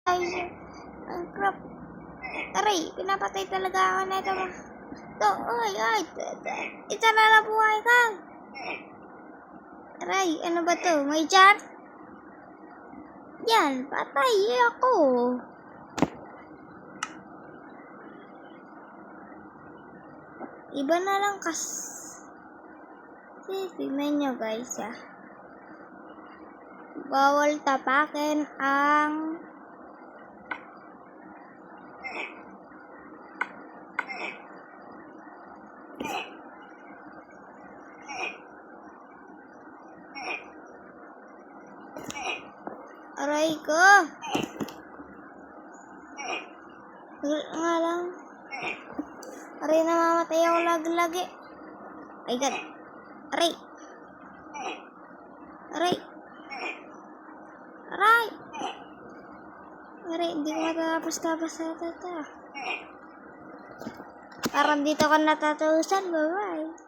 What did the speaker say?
Minecraft. Aray, pinapatay talaga ako na ito. To, oy, isa na lang buhay ka. Aray, ano ba to? May chance? Yan, patay ako. Iba na lang tignan nyo guys bawal tapakin ang aray ko. Nga lang. Aray, namamatay ako lagi. Ay god. Aray. Aray, hindi ko matapos ito. Parang dito ka natatusan. Bye-bye.